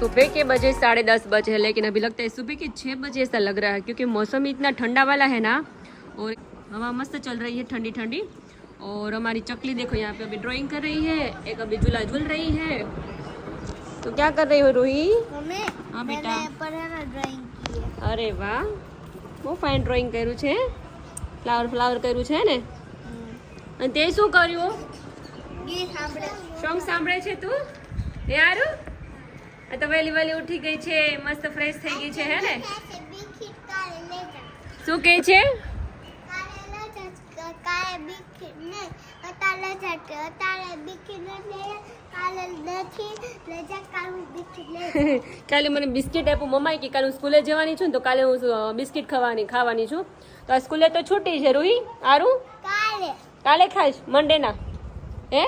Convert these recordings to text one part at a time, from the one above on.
सुबह के बजे 10:30 बजे है, लेकिन अभी लगता है सुबह के 6 बजे ऐसा लग रहा है, क्योंकि मौसम इतना ठंडा वाला है ना, और हवा मस्त चल रही है ठंडी ठंडी। और हमारी चकली देखो यहाँ पे अभी ड्राइंग कर रही है, एक अभी झूला झूल रही है। तो क्या कर रही हो रूही? हाँ बेटा, ड्राइंग की है। अरे वाह, બહુ ફાઇન ડ્રોઈંગ કર્યું છે, ફ્લાવર કર્યું છે ને। અને તે શું કર્યું? ગીત સાંભળે સોંગ સાંભળે છે તું? યાર આ તો વહેલી વહેલી ઉઠી ગઈ છે, મસ્ત ફ્રેશ થઈ ગઈ છે, હે ને? શું કહે છે? કાલે મને બિસ્કિટ આપ્યું મમ્માએ કે કાલે હું સ્કૂલે જવાની છું ને, તો કાલે હું બિસ્કિટ ખાવાની છું। તો આ સ્કૂલે તો છૂટી છે રૂહી, આરું કાલે ખાઈશ, મંડે ના હે?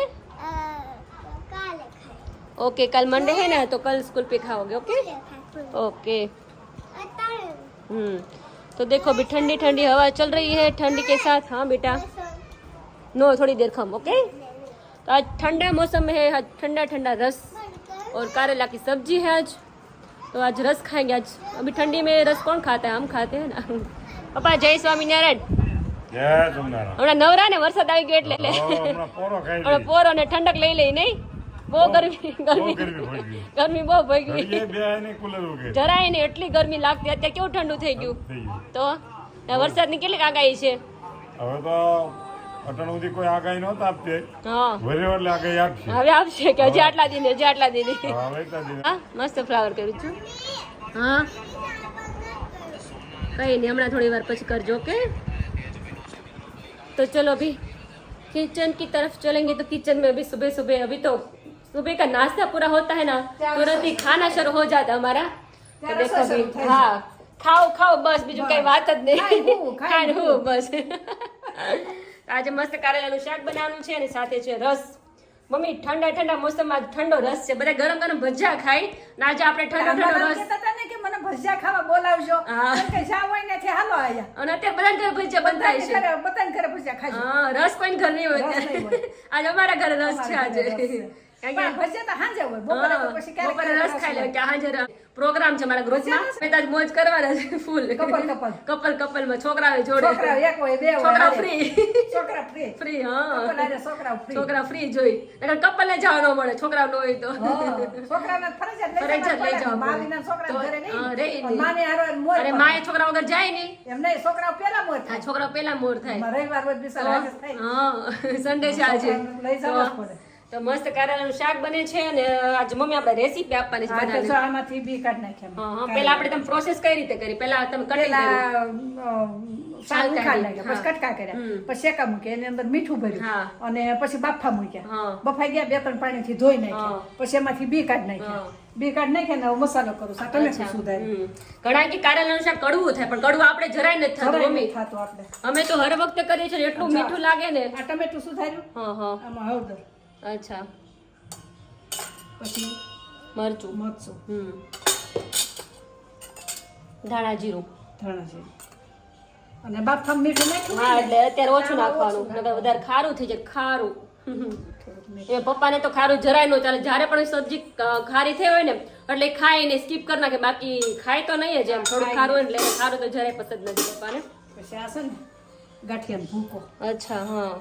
ओके, कल मंडे है ना, तो कल स्कूल पे खाओगे। Okay okay. तो देखो अभी ठंडी ठंडी हवा चल रही है, ठंडी के साथ। हाँ बेटा, नो थोड़ी देर खम। ओके, तो आज ठंडा मौसम में है, आज ठंडा ठंडा रस और करेला की सब्जी है आज। तो आज रस खाएंगे आज। अभी ठंडी में रस कौन खाता है? हम खाते हैं ना। पप्पा जय स्वामीनारायण। हमारा नवरा ने वरसाद आई गयो એટલે હમણાં પોરો ને ઠંડક લઈ લઈ નહીં, બહુ ગરમી બહુ ભઈ ગઈ, જરાય નહીં, એટલી ગરમી લાગતી। અત્યારે કેવું ઠંડુ થઈ ગયું। તો વરસાદની કેટલી આગાહી છે? હવે તો અટણ સુધી કોઈ આગાહી નહોતા આપતે, હા વરે એટલે આગાહી આપશે, હવે આપશે કે હજી આટલા દિને, હજી આટલા દિને। હા મસ્ત ફ્લાવર કર્યું છું। હા કઈ નહીં, હમણાં થોડી વાર પછી કરજો। ઓકે, तो चलो अभी किचन की तरफ चलेंगे। तो किचन में अभी सुबह सुबह, अभी तो सुबह का नाश्ता पूरा होता है ना, तुरंत ही खाना शुरू हो जाता है हमारा। तो देखो अभी, हाँ खाओ खाओ बस, बीजू कई बात ज नहीं, खाओ बस। आज मस्त कारेलाનું શાક બનાવવાનું છે અને સાથે છે રસ। મમ્મી ઠંડા ઠંડા મોસમમાં ઠંડો રસ છે, બધા ગરમ ગરમ ભજીયા ખાઈ ને આજે આપણે ઠંડો ઠંડો રસ। કહેતા ને કે મને ભજીયા ખાવા બોલાવજો, કે જાવ હોય ને છે હાલો આયા। અને અત્યારે બધાને ઘરે ભજીયા બંધાય છે, બધાને ઘરે ભજીયા ખાજો। હા, રસ કોઈ ઘર નહીં હોય ત્યારે। आज અમારા ઘરે રસ છે આજે, ભજીયા તો હાંજે હોય, બપોરે તો પછી બપોરે રસ ખાઈ લે કે હાજર પ્રોગ્રામ છે મારા ગ્રુપમાં, મેં તાજ મોજ કરવાના છે ફૂલ। કપલ માં છોકરાઓ જોડે, છોકરા એક હોય બે હોય, છોકરા ફ્રી, છોકરા ફ્રી ફ્રી। હા, છોકરા ફ્રી જોઈ, નકર કપલ ને જવા ન મળે, છોકરા ન હોય તો છોકરાને ફરજિયાત લઈ જવા, માવીના છોકરા ઘરે નહીં, માને હારો મોર। અરે માએ છોકરા વગર જાય નહીં, એમ નહીં, છોકરાઓ પેલા મોર થાય, છોકરા પેલા મોર થાય। રવિવાર રોજ બિચારા હાજર થાય, હા સન્ડે છે આજે, લઈ જવા જ પડે। તો મસ્ત કારેલાનું શાક બને છે અને આજ મમ્મી આપણે રેસીપી આપવાની છે બનાવવાની। આમાંથી બી કાઢ નાખ્યા। હા, પહેલા આપણે તમે પ્રોસેસ કઈ રીતે કરી? પહેલા તમે કટિંગ શાક ઉખાડી નાખ્યા, પછી કટકા કર્યા, પછી શેકા મૂક્યા, એની અંદર મીઠું ભર્યું અને પછી બાફા મૂક્યા, બફાઈ ગયા, 2-3 પાણીથી ધોઈ નાખ્યા, પછી એમાંથી બી કાઢ નાખ્યા, બી કાઢ નાખ્યા ને મસાલો કરું, ટમેટું સુધાર્યું। ઘણા કે કારેલાનું શાક કડવું થાય, પણ કડવું આપણે જરાય નથી થતું મમ્મી, થતું આપણે, અમે તો હર વખતે કરીએ છીએ, એટલું મીઠું લાગે ને। આ ટમેટું સુધાર્યું, હા હા, આમાં હળદર, અચ્છા, પછી મરચું, ધાણા જીરું, અને બાફામાં મીઠું નાખ્યું। હા, એટલે અત્યારે ઓછું નાખવાનું, નકર વધારે ખારું થઈ જાય, ખારું। એ પપ્પાને તો ખારું જરાય ન ચાલે, જ્યારે પણ સબ્જી ખારી થઈ હોય ને એટલે ખાઈને સ્કીપ કરી નાખે, બાકી ખાય તો નહીં જ, એમ થોડું ખારું હોય એટલે ખારું તો જરાય પસંદ નથી પપ્પાને। પછી આ છે ને ગાંઠિયાનો ભૂકો। અચ્છા, હા,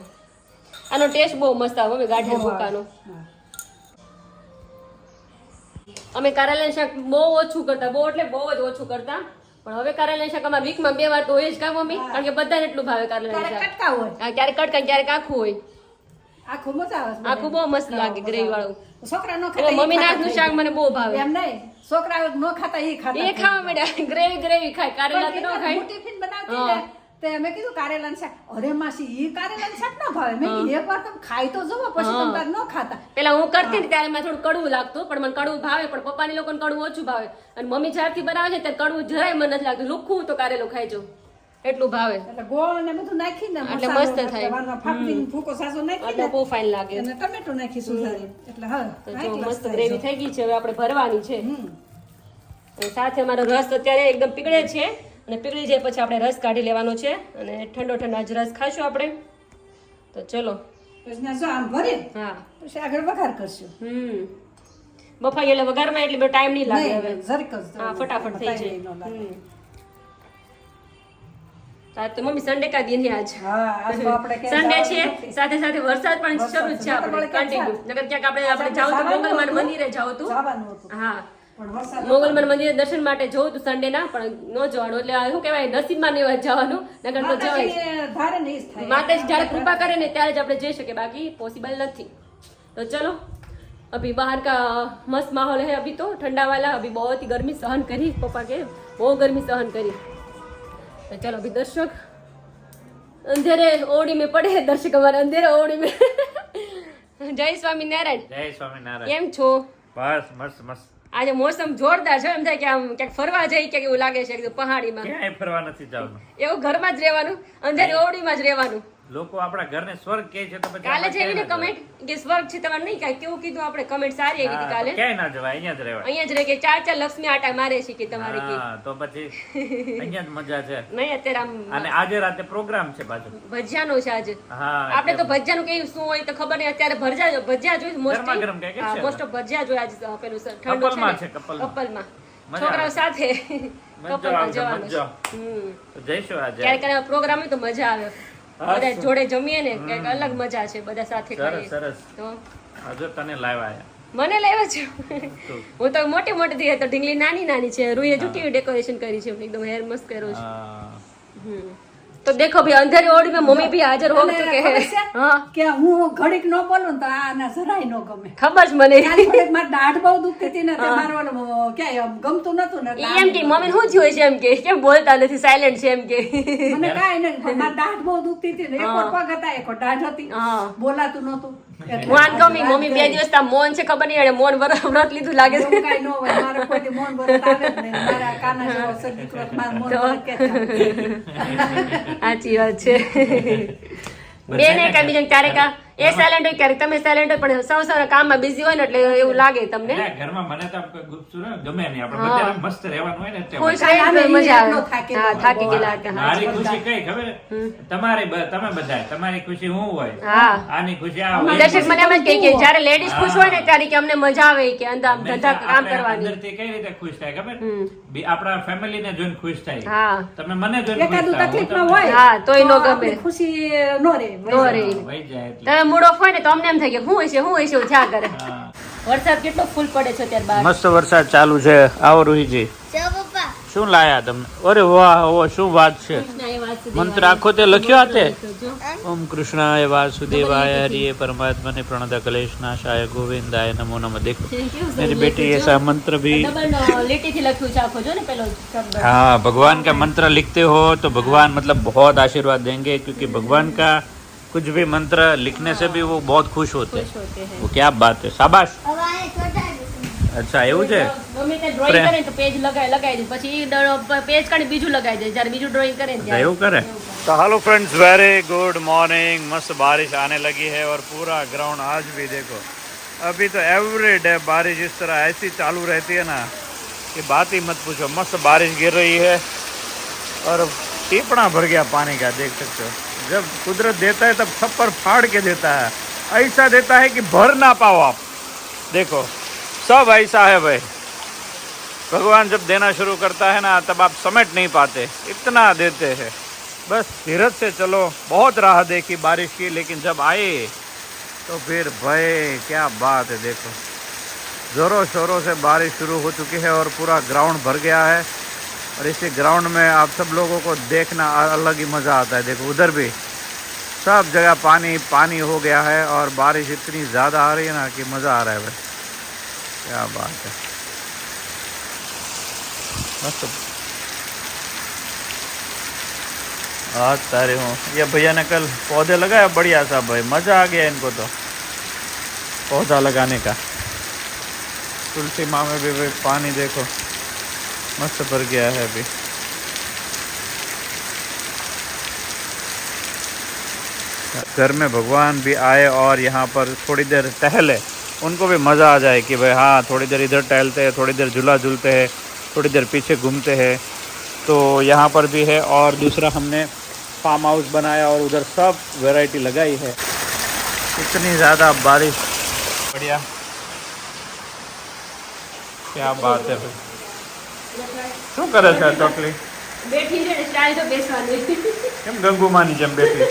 આનો ટેસ્ટ બહુ મસ્ત આવે ગાંઠિયા ભૂકાનો। અમે કારેલાનું શાક બહુ ઓછું કરતા, બહુ એટલે બહુ જ ઓછું કરતા, પણ હવે કારેલાનું શાક અમારા વીકમાં 2 વાર તો હોય જ કા મમ્મી, કારણ કે બધાને એટલું ભાવે કારેલાનું શાક। કટકા હોય, ક્યારેક કટકા, ક્યારેક આખું હોય, આખું મજા આવે, આખું બહુ મસ્ત લાગે ગ્રેવી વાળું। છોકરા નો ખાતા, મમ્મી ના હાથનું શાક મને બહુ ભાવે। એમ નહીં, છોકરા નો ખાતા એ ખાતા, એ ખાવા મળ્યા, ગ્રેવી ખાય, કારેલા તો ન ખાય। ટિફિન બનાવતી ને તે અમે કીધું કારેલાનું શાક, અરે માસી ઈ કારેલાનું શાક ના ભાવે, મેં કીધું એકવાર તમે ખાઈ તો જુઓ, પછી તમે ન ખાતા। પેલા હું કરતી ને ત્યારે મને થોડું કડવું લાગતું, પણ મને કડવું ભાવે, પણ પપ્પાની લોકોને કડવું ઓછું ભાવે, અને મમ્મી જ્યારથી બનાવે છે ત્યારે કડવું જરાય મને નથી લાગતું, લુખું તો કારેલું ખાઈ જાઉં એટલું ભાવે, એટલે ગોળ ને બધું નાખીને એટલે મસ્ત થાય, ફાફડીનો ભૂકો સાસો નાખીને એટલે બહુ ફાઇન લાગે, અને ટમેટું નાખી સુધારી, એટલે હા જો મસ્ત ગ્રેવી થઈ ગઈ છે, હવે આપણે ભરવાની છે। અને સાથે અમારો રસ અત્યારે એકદમ પીગળે છે, અને પીગળી જાય પછી આપણે રસ કાઢી લેવાનો છે, અને ઠંડો ઠંડો આજ રસ ખાશું આપણે। તો ચલો પછી જો આમ ભરે, હા, પછી આગળ વઘાર કરશું। બફાઈ એટલે વઘારમાં એટલે બધો ટાઈમ નહીં લાગે હવે જરીક જ હા ફટાફટ થઈ time જાય નો લાગે. આજ તો મમ્મી સન્ડે કા દિન હે આજ હા આજ તો આપણે ક્યાંય સન્ડે જવાનું છે નથી. સાથે સાથે વરસાદ પણ વરસાદ શરૂ જ છે આપણે નકર કન્ટિન્યુ નકર ક્યાંક આપણે જાવ તો મોગલમાન મંદિરે જાવ તો જવાનું હતું હા પણ વરસાદ મોગલમાન મંદિરે દર્શન માટે જવું તું સન્ડે ના પણ ન જવાનું એટલે આ શું કહેવાય નસીબમાં નહીં હોય જવાનું નકર તો જવાય જ. માતાજીને ધારે ને ઈ જ થાય. માતા જ્યારે कृपा करे ने ત્યારે જ આપણે જઈ શકીએ બાકી पॉसिबल नहीं तो चलो अभी बाहर का मस्त माहौल है अभी तो ठंडा वाला अभी बहुत ही गर्मी सहन करी पापा के बहुत गर्मी सहन करी तो चलो अभी दर्शक अंधेरे ओड़ी में पड़े हैं दर्शक हमारे अंधेरे ओड़ी में जय स्वामी नारायण જય સ્વામિનારાયણ કેમ છો બસ મસ્ત મસ્ત આજે મોસમ જોરદાર છે એમ થાય કે આમ ક્યાંક ફરવા જઈ કે એવું લાગે છે એકદમ પહાડીમાં ક્યાંય ફરવા નથી જવાનું એવું ઘરમાં જ રહેવાનું અંધેરી ઓડીમાં જ રહેવાનું લોકો આપણા ઘરને સ્વર્ગ કહે છે તો પછી કાલે આપણે જેવીને ક્યાંય ના કમેન્ટ કે સ્વર્ગ છે તમારે નહીં કાંઈ કેવું કીધું આપણે કમેન્ટ સારી આવી હતી જવાય. કાલે હા, ક્યાંય ના જવાય અહીંયા જ રહેવાય અહીંયા જ રહે કે ચાર લક્ષ્મી આટા મારે છે કે તમારે કે હા તો પછી અહીંયા જ મજા છે નહીં અત્યારે આમ અને આજે રાતે પ્રોગ્રામ છે પાછો ભજીયાનો છે આજે હા આપણે તો ભજીયાનું કેવું શું હોય તો ખબર નહીં અત્યારે ભજીયા જોઈ ગરમા ગરમ કંઈક છે. મોસ્ટ ઓફ ભજીયા જોઈ આજે પેલું ઠંડુ કપલમાં છે છે, ને, કપલમાં. કપલમાં મજા છોકરાઓ આવે. સાથે મજા કપલમાં આવશે, જવાનું છે મજા. હમ. તો જઈશું આજે ક્યારેક ક્યારેક પ્રોગ્રામ હોય તો મજા આવે હા, બધા શું? જોડે જમીએ ને કંઈક અલગ મજા છે બધા સાથે સરસ કરીએ સરસ તો હજુ તને લાવ્યા મને લેવા છે તો. હું તો મોટી મોટી થઈ તો ઢીંગલી નાની નાની છે રૂએ જુટી ડેકોરેશન કરી છે એકદમ હેર મસ્ત કર્યો છે હા. तो देखो भी अंधेरी ओड़ी में मम्मी भी हाजिर हो અને चुके ખબર हैं છે? हाँ કે હું ઘડીક ન બોલું ને તો આના જરાય ન ગમે खबर મને કાલ ઘડીક મારી દાઢ બહુ દુખતી હતી ને તે મારું ઓલું ક્યાંય આમ ગમતું નતું ને એટલે એમ કે મમ્મી શું થયું છે એમ કે કેમ બોલતા નથી સાયલેન્ટ છે એમ કે મને કાંઈ નહીં પણ મારી દાઢ બહુ દુખતી હતી ને એક વાર પગ હતા એક વાર દાઢ હતી હા. બોલાતું નતું એટલે હું આન ગમી મમ્મી 2 દિવસ તા મૌન છે ખબર નહીં એને મૌન વ્રત લીધું લાગે એવું છે કાંઈ ન હોય મારે કોઈ મૌન વ્રત આવે જ નહીં મારા કાના જેવો સગી ક્રોસ મારા મૌન વ્રત કે સાચી વાત છે બેન એક બીજા ક્યારેક એ સાયલેન્ટ હોય ક્યારેક તમે સાયલેન્ટ હોય પણ સૌ કામમાં બિઝી હોય ને એટલે એવું લાગે તમને એટલે ઘરમાં મને તો આમ કોઈ ગુસ્સો ને ગમે નહીં આપણે બધાને મસ્ત રહેવાનું હોય ને એટલે ખુશ મજા. રહે તો મજા આવે એટલો થાકેલો હા થાકી ગયેલા હતા હા મારી ખુશી કઈ ખબર તમે બધા તમારી ખુશી હું હોય હા આની ખુશી આ હોય. દર્શક મને એમ જ કહે કે જ્યારે લેડીઝ ખુશ હોય ને ત્યારે કે અમને મજા આવે કે અંદર આમ ધંધા કામ આપણે કરવાની અંદરથી કઈ રીતે ખુશ થાય ખબર આપણા ફેમિલી ને જોઈને ખુશ થાય હા તમે મને જોઈને ખુશ એકાદું થાઓ. તકલીફમાં હોય હા, તોય ન તો ગમે. આપણી ખુશી નો રહે નો રહે. વહી જાય એટલે તમે મૂડ ઓફ હોય ને તો અમને એમ થાય કે શું હશે એવું થયા કરે હા. વરસાદ કેટલો ફૂલ પડે છે અત્યારે બહાર મસ્ત વરસાદ ચાલુ છે આવો રૂહીજી ચલો પપ્પા શું લાયા તમને અરે વાહ ઓ શું વાત છે મંત્ર આખો તે લખ્યો હાથે ઓમ કૃષ્ણાય વાસુદેવાય હરિये परमात्मने प्रणत कलेशनाशाय गोविंदाय नमो नमः देखो मेरी बेटी ऐसा मंत्र भी ડબલ લીટીથી લખ્યું છે આખો જો ને પેલો શબ્દ हाँ भगवान का मंत्र लिखते हो तो भगवान मतलब बहुत आशीर्वाद देंगे क्योंकि भगवान का कुछ भी मंत्र लिखने से भी वो बहुत खुश होते हैं होते हैं वो क्या बात है शाबाश હવે આ છોટા દઈશું अच्छा એવું છે મમ્મી તે ડ્રોઈંગ કરે ને તો પેજ લગાવી દે પછી પેજ કાઢી બીજું લગાવી દે જ્યારે બીજું ડ્રોઈંગ કરે ને ત્યારે એવું કરે तो hello friends very good morning मस्त बारिश आने लगी है और पूरा ग्राउंड आज भी देखो अभी तो एवरी डे बारिश इस तरह ऐसी चालू रहती है ना कि बात ही मत पूछो मस्त बारिश गिर रही है और टीपड़ा भर गया पानी का देख सकते हो जब कुदरत देता है तब थप्पड़ फाड़ के देता है ऐसा देता है कि भर ना पाओ आप देखो सब ऐसा है भाई भगवान जब देना शुरू करता है ना तब आप समेट नहीं पाते इतना देते हैं बस धीरज से चलो बहुत राह देखी बारिश की लेकिन जब आए तो फिर भाई क्या बात है देखो ज़ोरों शोरों से बारिश शुरू हो चुकी है और पूरा ग्राउंड भर गया है और इसी ग्राउंड में आप सब लोगों को देखना अलग ही मज़ा आता है देखो उधर भी सब जगह पानी पानी हो गया है और बारिश इतनी ज़्यादा आ रही है ना कि मज़ा आ रहा है भाई क्या बात है मस्त आज सारे हूँ ये भैया ने कल पौधे लगाया बढ़िया सा भाई मज़ा आ गया इनको तो पौधा लगाने का तुलसी माँ में भी भाई पानी देखो मस्त भर गया है अभी घर में भगवान भी आए और यहाँ पर थोड़ी देर टहले उनको भी मज़ा आ जाए कि भाई हाँ थोड़ी देर इधर टहलते हैं थोड़ी देर झूला झूलते हैं थोड़ी देर पीछे घूमते हैं तो यहाँ पर भी है और दूसरा हमने फार्म हाउस बनाया और उधर सब वैरायटी लगाई है इतनी ज़्यादा बारिश बढ़िया ક્યાં બાત છે ભાઈ. શું કરે છે આ ચોકલી? બેઠી છે ને સ્ટાઇલ તો બેસવાની. કેમ ગંગુમાની જેમ બેઠી?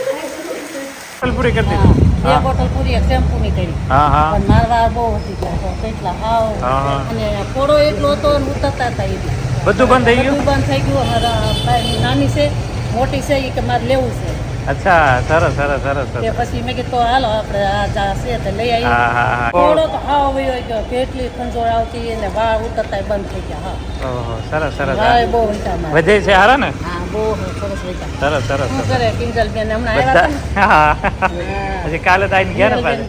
પૂરી કરી દીધી. બે બોટલ પૂરી એક શેમ્પૂની કરી હા હા પણ મારવા બહુ વધી ગયા તો કેટલા હાવ હા, હા. અને પોળો એટલો હતો ને ઉતરતા હતા એ બી. બધું બંધ થઈ ગયું? બધું બંધ થઈ ગયું. અમારા ભાઈ નાની છે મોટી છે એ કે મારે લેવું છે અચ્છા સરસ સરસ સરસ તે સરસ. પછી મેં કીધું તો હાલો આપણે આ જા છે તે લઈ હા આવી. હા હા પોળો તો હાવ વયો ગયો કેટલી ખંજોળ આવતી અને વાળ ઉતરતા બંધ થઈ ગયા. હા ઓહો સરસ સરસ વાળ બહુ વૈતા મારે. વધે છે હારા ને? હા બહુ સરસ વૈતા. સરસ સરસ શું સરસ કરે કિંજલ બેન હમણાં આવ્યા બધા હતા ને? હા હા. પછી કાલે તો આવીને ગયા ને પાછા.